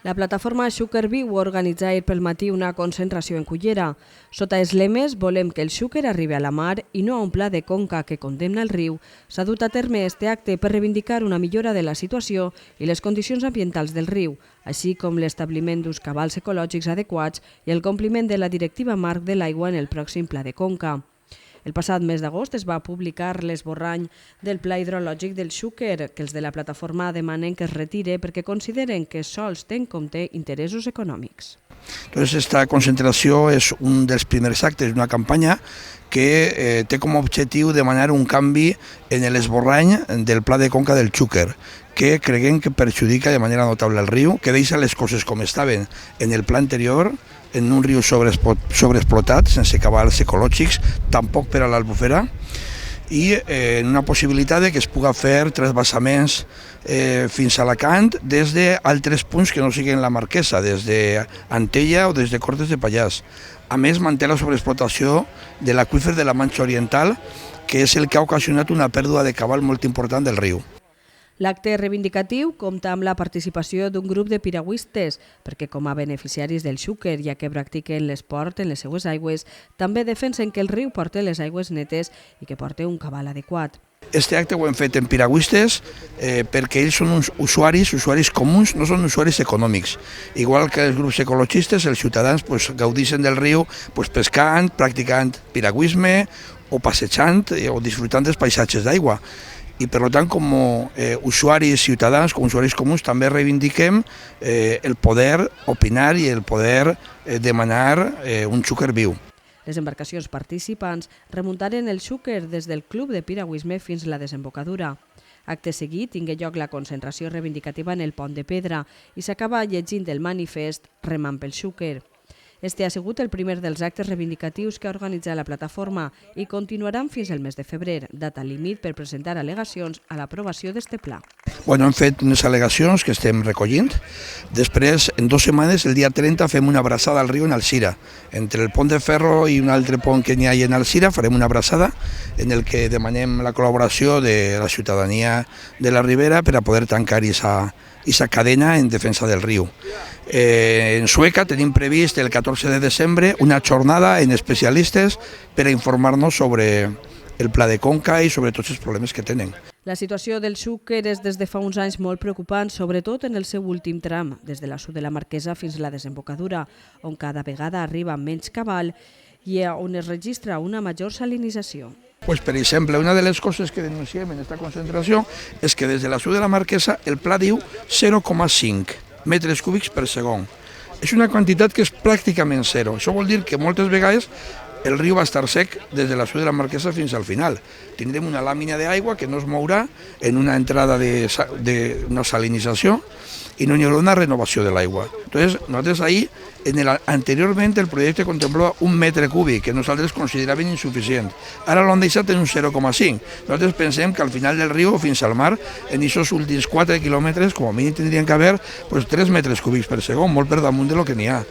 La plataforma Xúquer Viu organitza ahir pel matí una concentració en Cullera. Sota els lemes «Volem que el xúquer arribi a la mar» i no a un pla de conca que condemna el riu, s'ha dut a terme este acte per reivindicar una millora de la situació i les condicions ambientals del riu, així com l'establiment d'uns cabals ecològics adequats i el compliment de la Directiva Marc de l'Aigua en el pròxim pla de conca. El passat mes d'agost es va publicar l'esborrany del Pla Hidrològic del Xúquer, que els de la plataforma demanen que es retire perquè consideren que sols té en compte interessos econòmics. Entonces, esta concentració és un dels primers actes d'una campanya que té com a objectiu demanar un canvi en l'esborrany del Pla de Conca del Xúquer, que creguem que perjudica de manera notable el riu, que deixa les coses com estaven en el pla anterior, en un riu sobreexplotat, sense cabals ecològics, tampoc per a l'Albufera, i en una possibilitat de que es pugui fer transvasaments fins a Alacant des d'altres punts que no siguin la Marquesa, des d'Antella o des de Cortes de Pallars. A més, manté la sobreexplotació de l'aqüífer de la Manxa Oriental, que és el que ha ocasionat una pèrdua de cabal molt important del riu. L'acte reivindicatiu compta amb la participació d'un grup de piragüistes, perquè com a beneficiaris del xúquer, ja que practiquen l'esport en les seues aigües, també defensen que el riu porta les aigües netes i que porta un cabal adequat. Este acte ho hem fet en piragüistes perquè ells són uns usuaris comuns, no són usuaris econòmics. Igual que els grups ecologistes, els ciutadans gaudeixen del riu pescant, practicant piragüisme o passejant o disfrutant dels paisatges d'aigua. I per tant, com a usuaris ciutadans, com a usuaris comuns, també reivindiquem el poder opinar i el poder demanar un xúquer viu. Les embarcacions participants remuntaren el xúquer des del Club de Piragüisme fins a la desembocadura. Acte seguit tingué lloc la concentració reivindicativa en el Pont de Pedra i s'acaba llegint el manifest Remant pel xúquer. Este ha sigut el primer dels actes reivindicatius que ha organitzat la plataforma i continuaran fins al mes de febrer, data límit per presentar al·legacions a l'aprovació d'este pla. Hem fet unes al·legacions que estem recollint. Després, en 2 setmanes, el dia 30, fem una abraçada al riu en Alzira. Entre el pont de Ferro i un altre pont que n'hi ha en Alzira farem una abraçada en el que demanem la col·laboració de la ciutadania de la Ribera per a poder tancar aquesta cadena en defensa del riu. En Sueca tenim previst el 14 de desembre una jornada en especialistes per a informar-nos sobre el pla de conca i sobre tots els problemes que tenen. La situació del xúquer és des de fa uns anys molt preocupant, sobretot en el seu últim tram, des de la sud de la Marquesa fins a la desembocadura, on cada vegada arriba menys cabal i on es registra una major salinització. Per exemple, una de les coses que denunciem en aquesta concentració és que des de la sud de la Marquesa el pla diu 0,5 metres cúbics per segon. És una quantitat que és pràcticament zero. Això vol dir que moltes vegades el riu va estar sec des de la sud de la Marquesa fins al final. Tindrem una làmina d'aigua que no es mourà en una entrada d'una salinització i no hi haurà una renovació de l'aigua. Entonces, nosaltres ahir, anteriorment, el projecte contemplava 1 metre cúbic, que nosaltres consideràvem insuficient. Ara l'han deixat en un 0,5. Nosaltres pensem que al final del riu, fins al mar, en aquests últims 4 quilòmetres, com a mínim tindrien que haver 3 metres cúbics per segon, molt per damunt de lo que n'hi ha.